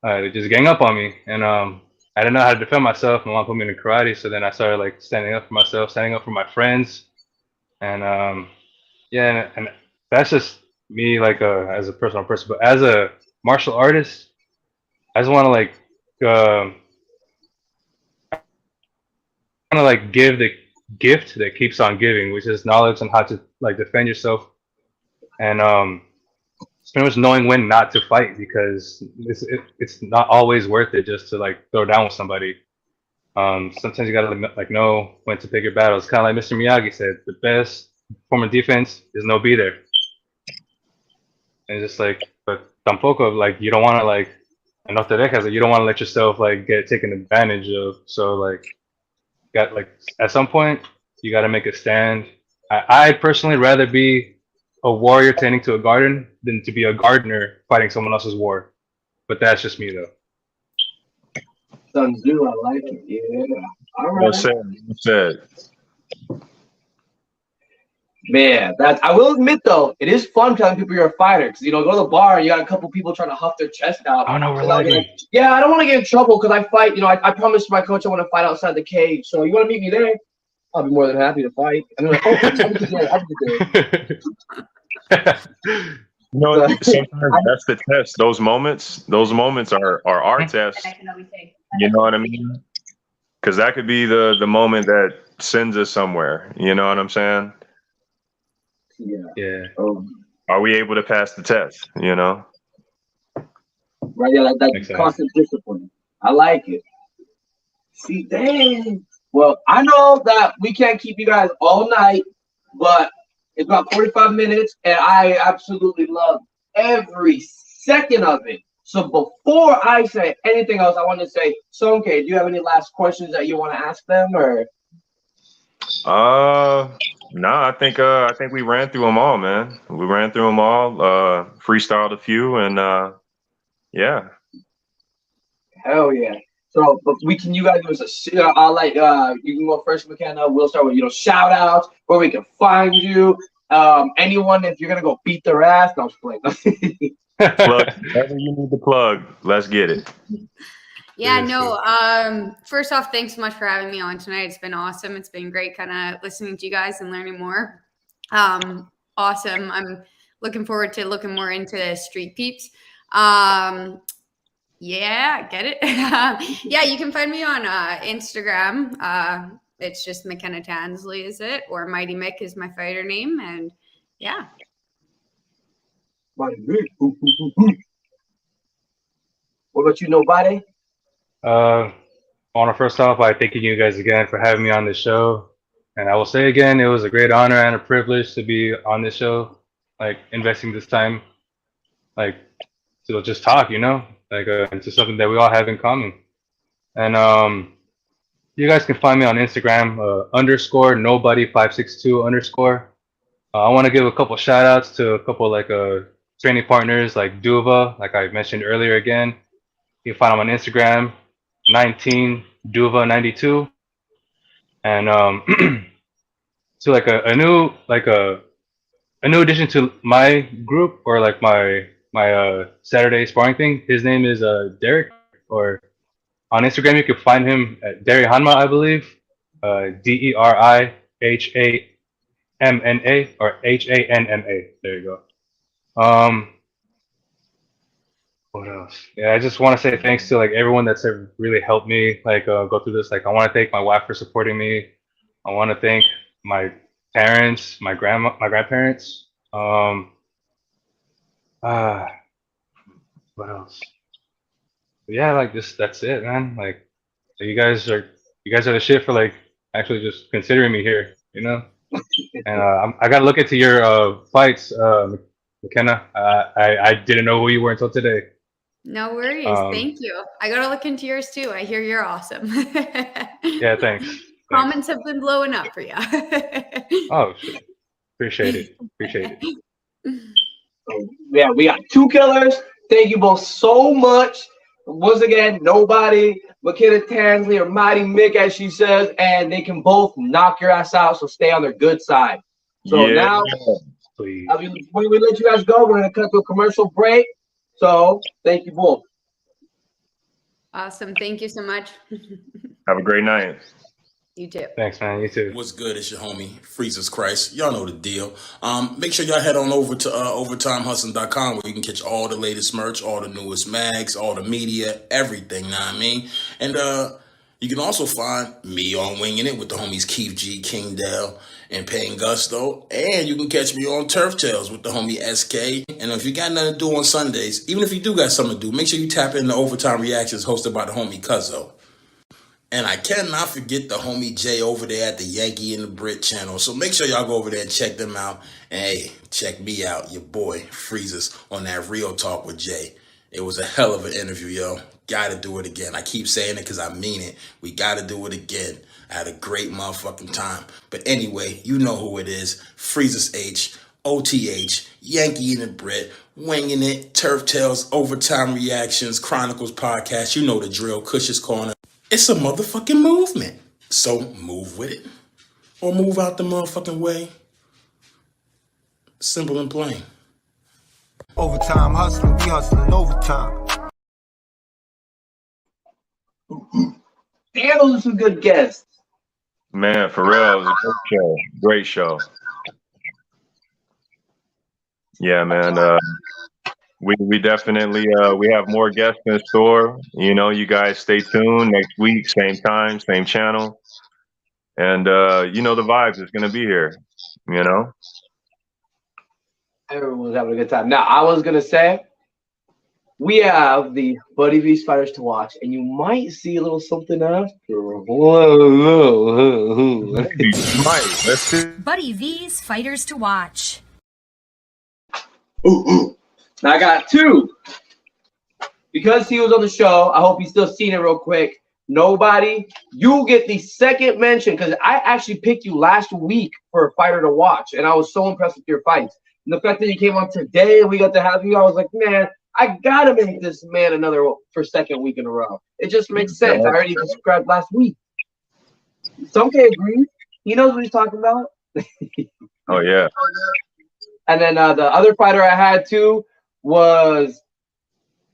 They just gang up on me, and I didn't know how to defend myself. My mom put me in karate, so then I started like standing up for myself, standing up for my friends, and yeah, and that's just me like as a personal person. But as a martial artist, I just want to give the gift that keeps on giving, which is knowledge on how to like defend yourself, and it's pretty much knowing when not to fight, because it's not always worth it just to like throw down with somebody. Sometimes you gotta like know when to pick your battles. Kind of like Mr. Miyagi said, the best form of defense is no be there. And it's just like, but tampoco, like you don't want to like, and off the deck has it, you don't want to let yourself like get taken advantage of. So like, got like at some point you got to make a stand. I'd personally rather be a warrior tending to a garden than to be a gardener fighting someone else's war. But that's just me though. Sun Tzu, I like it. Yeah. All right. Well said. Man, I will admit though, it is fun telling people you're a fighter, because you know, go to the bar and you got a couple people trying to huff their chest out. Oh no, we're lagging. Yeah, I don't want to get in trouble because I fight. You know, I promised my coach I want to fight outside the cage. So you want to meet me there? I'll be more than happy to fight. And they're like, oh, happy to do it. You know, sometimes that's the test. Those moments are our test. You know what I mean? Because that could be the moment that sends us somewhere. You know what I'm saying? Yeah. Are we able to pass the test? You know? Right. Yeah, that constant discipline. I like it. See, dang. Well, I know that we can't keep you guys all night, but it's about 45 minutes, and I absolutely love every second of it. So before I say anything else, I want to say, Sonke, do you have any last questions that you want to ask them, or? I think we ran through them all, man. We ran through them all, freestyled a few, and yeah. Hell yeah. So, but you guys give us a, I'll let, you can go first, Mikenna. We'll start with, shout outs, where we can find you. Anyone, if you're going to go beat their ass, no, I'm just playing. Plug whatever you need to plug. Let's get it. Yeah, no. First off, thanks so much for having me on tonight. It's been awesome. It's been great kind of listening to you guys and learning more. Awesome. I'm looking forward to looking more into Street Peeps. Yeah, get it? Yeah, you can find me on Instagram. It's just Mikenna Tansley, is it? Or Mighty Mick is my fighter name. And yeah. Mighty Mick. What about you, nobody? I want to first off by thanking you guys again for having me on the show. And I will say again, it was a great honor and a privilege to be on this show, like investing this time, like to just talk, like into something that we all have in common. And you guys can find me on Instagram, _nobody562_. I want to give a couple shout outs to a couple like training partners like Duva, like I mentioned earlier again. You can find them on Instagram, 19Duva92. And so like a new addition to my group, or like my Saturday sparring thing. His name is Derek, or on Instagram you can find him at Derry Hanma, I believe. DERIHAMNA or HANMA. There you go. What else? Yeah, I just want to say thanks to like everyone that's really helped me like go through this. Like I want to thank my wife for supporting me. I want to thank my parents, my grandparents. What else? Yeah, like that's it, man. Like you guys are the shit for like actually just considering me here, And I gotta look into your fights, Mikenna. I didn't know who you were until today. No worries. Thank you. I got to look into yours too. I hear you're awesome. Yeah, thanks. Comments have been blowing up for you. Oh, shit. Appreciate it. Yeah, we got two killers. Thank you both so much. Once again, nobody, Mikenna Tansley or Mighty Mick, as she says, and they can both knock your ass out, so stay on their good side. So now, when we let you guys go, we're going to cut to a commercial break. So thank you both. Awesome. Thank you so much. Have a great night. You too. Thanks, man. You too. What's good? It's your homie, Freezes Christ. Y'all know the deal. Make sure y'all head on over to overtimehustling.com, where you can catch all the latest merch, all the newest mags, all the media, everything, know what I mean? And you can also find me on Winging It with the homies Keith G, King Dale, and Payne Gusto. And you can catch me on Turf Tales with the homie SK. And if you got nothing to do on Sundays, even if you do got something to do, make sure you tap in the Overtime Reactions hosted by the homie Cuzzo. And I cannot forget the homie Jay over there at the Yankee and the Brit channel. So make sure y'all go over there and check them out. And hey, check me out, your boy Freezes, on that Real Talk with Jay. It was a hell of an interview, yo. Gotta do it again. I keep saying it because I mean it. We gotta do it again. I had a great motherfucking time. But anyway, you know who it is. Freezes H, OTH, Yankee and the Brit, Winging It, Turf Tales, Overtime Reactions, Chronicles Podcast. You know the drill, Cush's Corner. It's a motherfucking movement. So move with it. Or move out the motherfucking way. Simple and plain. Overtime hustling, we hustling overtime. Damn, those are some good guests. Man, for real, it was a great show. Great show. Yeah, man. We definitely we have more guests in store. You guys stay tuned next week, same time, same channel. And the vibes is gonna be here, Everyone's having a good time. Now, I was gonna say we have the Buddy V's fighters to watch, and you might see a little something after. Let's see. Buddy V's fighters to watch. I got two. Because he was on the show, I hope he's still seen it real quick. Nobody. You get the second mention because I actually picked you last week for a fighter to watch, and I was so impressed with your fights. And the fact that you came on today and we got to have you, I was like, man, I gotta make this man another for second week in a row. It just makes sense. I already described last week. Some can agree. He knows what he's talking about. Oh yeah. And then the other fighter I had too was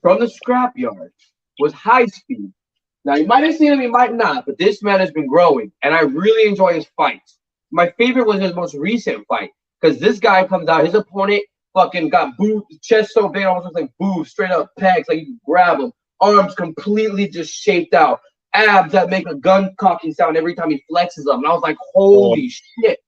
from the scrapyard. Was High Speed. Now you might have seen him, you might not, but this man has been growing, and I really enjoy his fights. My favorite was his most recent fight because this guy comes out, his opponent fucking got boobs, chest so big, almost like boobs, straight up pecs, like you can grab him, arms completely just shaped out, abs that make a gun cocking sound every time he flexes them. And I was like, holy shit.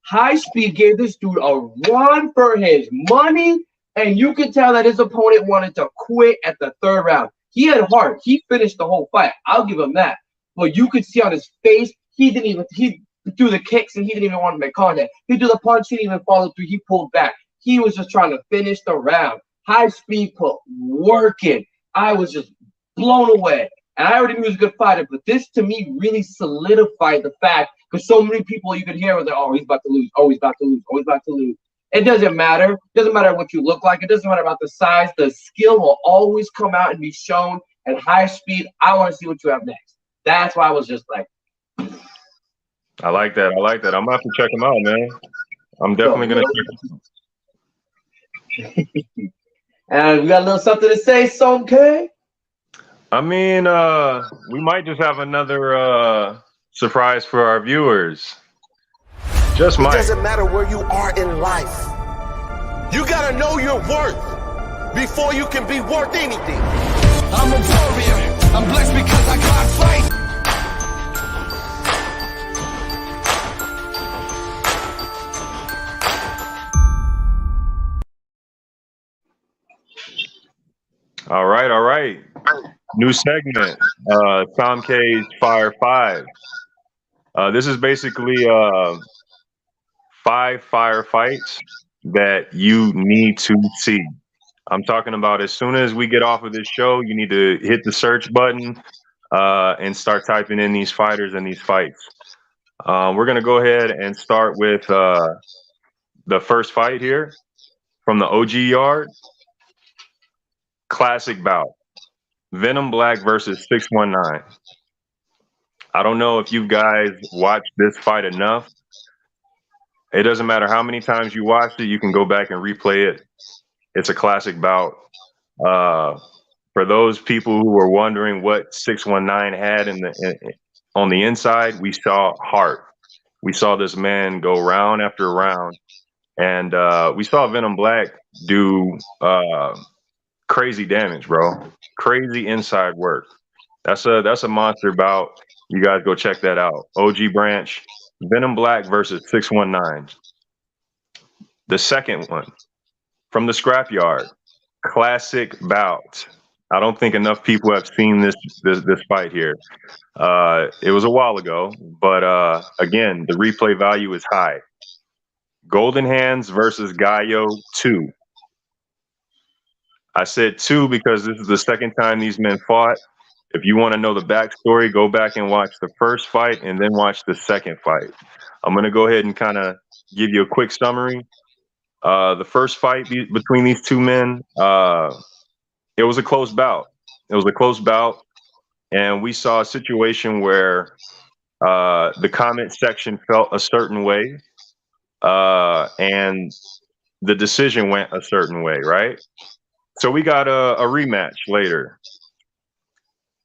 High Speed gave this dude a run for his money, and you could tell that his opponent wanted to quit at the third round. He had heart. He finished the whole fight. I'll give him that. But you could see on his face, he threw the kicks and he didn't even want to make contact. He threw the punch, he didn't even follow through. He pulled back. He was just trying to finish the round. High Speed put working. I was just blown away. And I already knew he was a good fighter, but this to me really solidified the fact because so many people you could hear was like, oh, he's about to lose. Oh, he's about to lose. Oh, he's about to lose. It doesn't matter. It doesn't matter what you look like. It doesn't matter about the size. The skill will always come out and be shown. And High Speed, I want to see what you have next. That's why I was just like. I like that. I like that. I'm going to have to check him out, man. I'm definitely going to check him out. And we got a little something to say, okay? I mean, we might just have another surprise for our viewers. Just might. It doesn't matter where you are in life. You gotta know your worth before you can be worth anything. I'm a warrior. I'm blessed because I got fight. All right, all right. New segment. Tom K's Fire 5. This is basically 5 firefights that you need to see. I'm talking about as soon as we get off of this show, you need to hit the search button and start typing in these fighters and these fights. We're going to go ahead and start with the first fight here from the OG yard. Classic bout. Venom Black versus 619. I don't know if you guys watched this fight enough. It doesn't matter how many times you watched it, you can go back and replay it. It's a classic bout. For those people who were wondering what 619 had on the inside, we saw heart. We saw this man go round after round, and we saw Venom Black do crazy damage, bro. Crazy inside work. That's a monster bout. You guys go check that out. OG Branch, Venom Black versus 619. The second one from the scrapyard, classic bout. I don't think enough people have seen this fight here. It was a while ago, but again, the replay value is high. Golden Hands versus Gallo 2. I said 2 because this is the second time these men fought. If you want to know the backstory, go back and watch the first fight and then watch the second fight. I'm going to go ahead and kind of give you a quick summary. The first fight between these two men, it was a close bout. It was a close bout, and we saw a situation where the comment section felt a certain way, and the decision went a certain way, right? So we got a rematch later.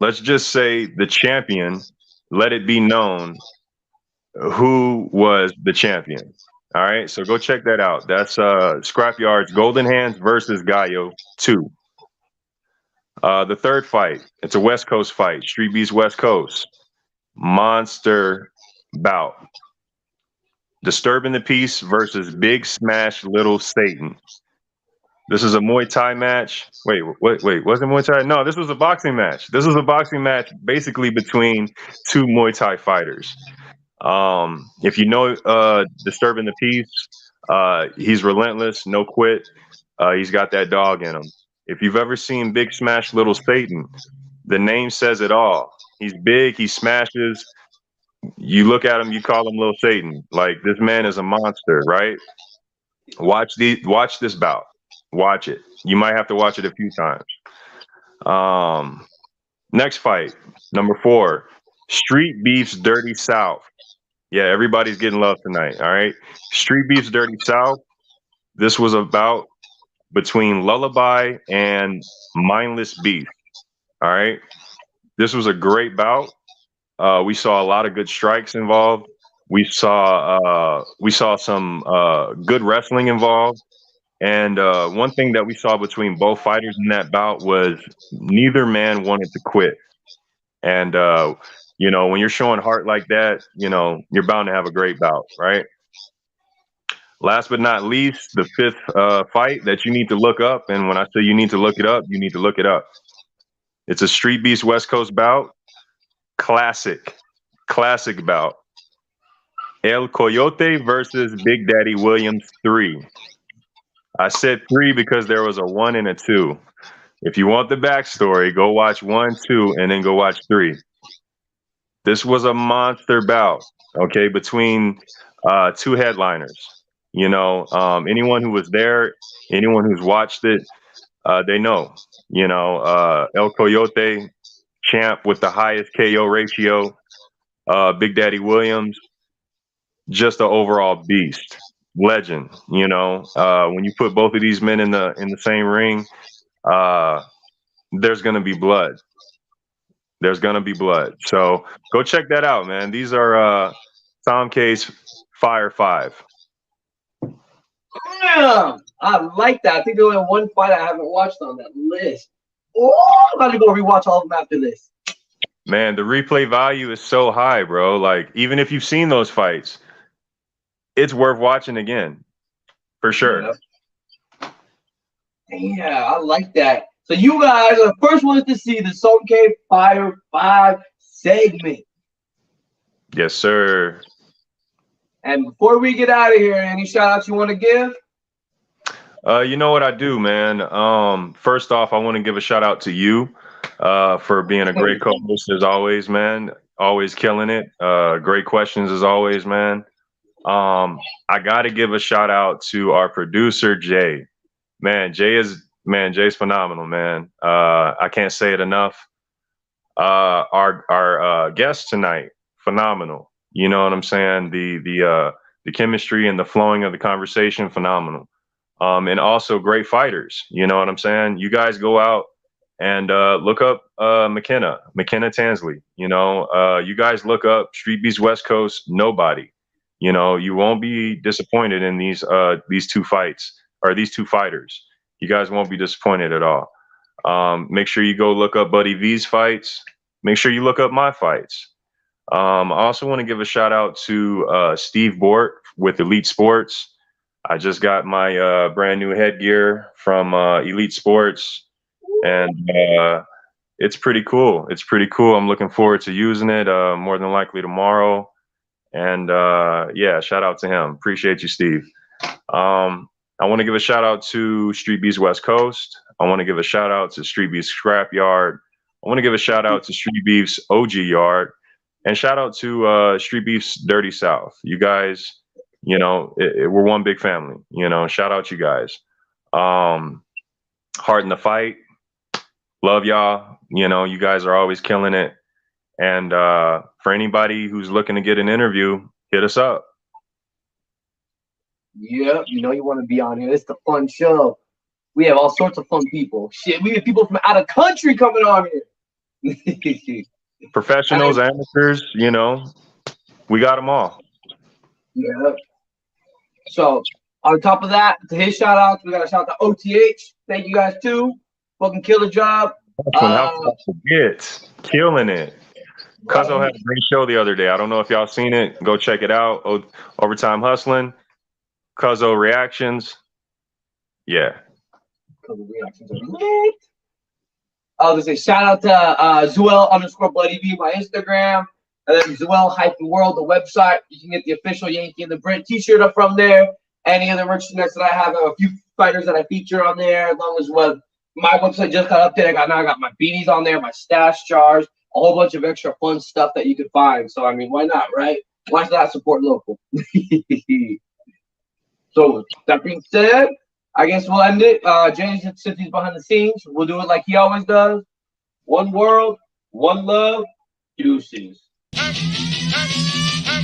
Let's just say the champion, let it be known who was the champion. All right, so go check that out. That's Scrapyard's Golden Hands versus Gallo 2. The third fight, it's a West Coast fight, Street Beast West Coast. Monster bout. Disturbing the Peace versus Big Smash Little Satan. This is a Muay Thai match. Wait, was it Muay Thai? No, this was a boxing match. This was a boxing match basically between two Muay Thai fighters. If you know Disturbing the Peace, he's relentless, no quit. He's got that dog in him. If you've ever seen Big Smash Little Satan, the name says it all. He's big. He smashes. You look at him, you call him Little Satan. Like, this man is a monster, right? Watch this bout. Watch it. You might have to watch it a few times. Next fight, number 4, Street Beef's Dirty South. Yeah, everybody's getting love tonight. All right, Street Beef's Dirty South. This was a bout between Lullaby and Mindless Beef. All right, this was a great bout. We saw a lot of good strikes involved. We saw some good wrestling involved. And one thing that we saw between both fighters in that bout was neither man wanted to quit. And, you know, when you're showing heart like that, you know, you're bound to have a great bout, right? Last but not least, the 5th fight that you need to look up. And when I say you need to look it up, you need to look it up. It's a Street Beast West Coast bout. Classic bout. El Coyote versus Big Daddy Williams 3. I said 3 because there was a 1 and a 2. If you want the backstory, go watch 1, 2, and then go watch 3. This was a monster bout, okay, between 2 headliners. You know, anyone who was there, anyone who's watched it, they know. You know, El Coyote, champ with the highest KO ratio. Big Daddy Williams, just an overall beast. Legend, you know. When you put both of these men in the same ring, there's gonna be blood. There's gonna be blood. So go check that out, man. These are Tom K's Fire 5. Yeah, I like that. I think there's only one fight I haven't watched on that list. Oh, I'm about to go rewatch all of them after this. Man, the replay value is so high, bro. Like, even if you've seen those fights, it's worth watching again, for sure. Yeah, I like that. So you guys are the first ones to see the Sultan K Fire 5 segment. Yes, sir. And before we get out of here, any shout outs you want to give? You know what I do, man. First off, I want to give a shout out to you for being a great co-host as always, man. Always killing it. Great questions as always, man. I got to give a shout out to our producer, Jay. Man, Jay's phenomenal, man. I can't say it enough. Our guest tonight, phenomenal. You know what I'm saying? The chemistry and the flowing of the conversation, phenomenal. And also great fighters. You know what I'm saying? You guys go out and look up Mikenna Tansley. You know, you guys look up Street Beast West Coast, nobody. You know, you won't be disappointed in these 2 fights, or these 2 fighters. You guys won't be disappointed at all. Make sure you go look up Buddy V's fights. Make sure you look up my fights. I also want to give a shout out to Steve Bort with Elite Sports. I just got my brand new headgear from Elite Sports, and it's pretty cool. It's pretty cool. I'm looking forward to using it more than likely tomorrow. And yeah, shout out to him. Appreciate you, Steve. I want to give a shout out to Street Beast West Coast. I want to give a shout out to Street Beast Scrapyard. I want to give a shout out to Street Beef's OG Yard, and shout out to Street Beef's Dirty South. You guys, you know, we're one big family. You know, shout out you guys. Heart in the fight. Love y'all. You know, you guys are always killing it. And for anybody who's looking to get an interview, hit us up. Yeah, you know you want to be on here. It's a fun show. We have all sorts of fun people. Shit, we have people from out of country coming on here. Professionals, amateurs, you know, we got them all. Yeah. So on top of that, to his shout outs, we got a shout out to OTH. Thank you guys too. Fucking killer job. How could I forget? Killing it. Cuzzo had a great show the other day. I don't know if y'all seen it. Go check it out. Overtime Hustling. Cuzzo reactions. Yeah. Cuzzo reactions are lit. I'll just say shout out to Zuel_Bloody V, my Instagram. And then Zuel-World, the website. You can get the official Yankee and the Brent t-shirt up from there. Any other merchandise that I have a few fighters that I feature on there, as long as what my website just got updated. I got my beanies on there, my stash jars. whole bunch of extra fun stuff that you could find. So, I mean, why not, right? Why not support local? So, that being said, I guess we'll end it. James, since he's behind the scenes, we'll do it like he always does. One world, one love, deuces.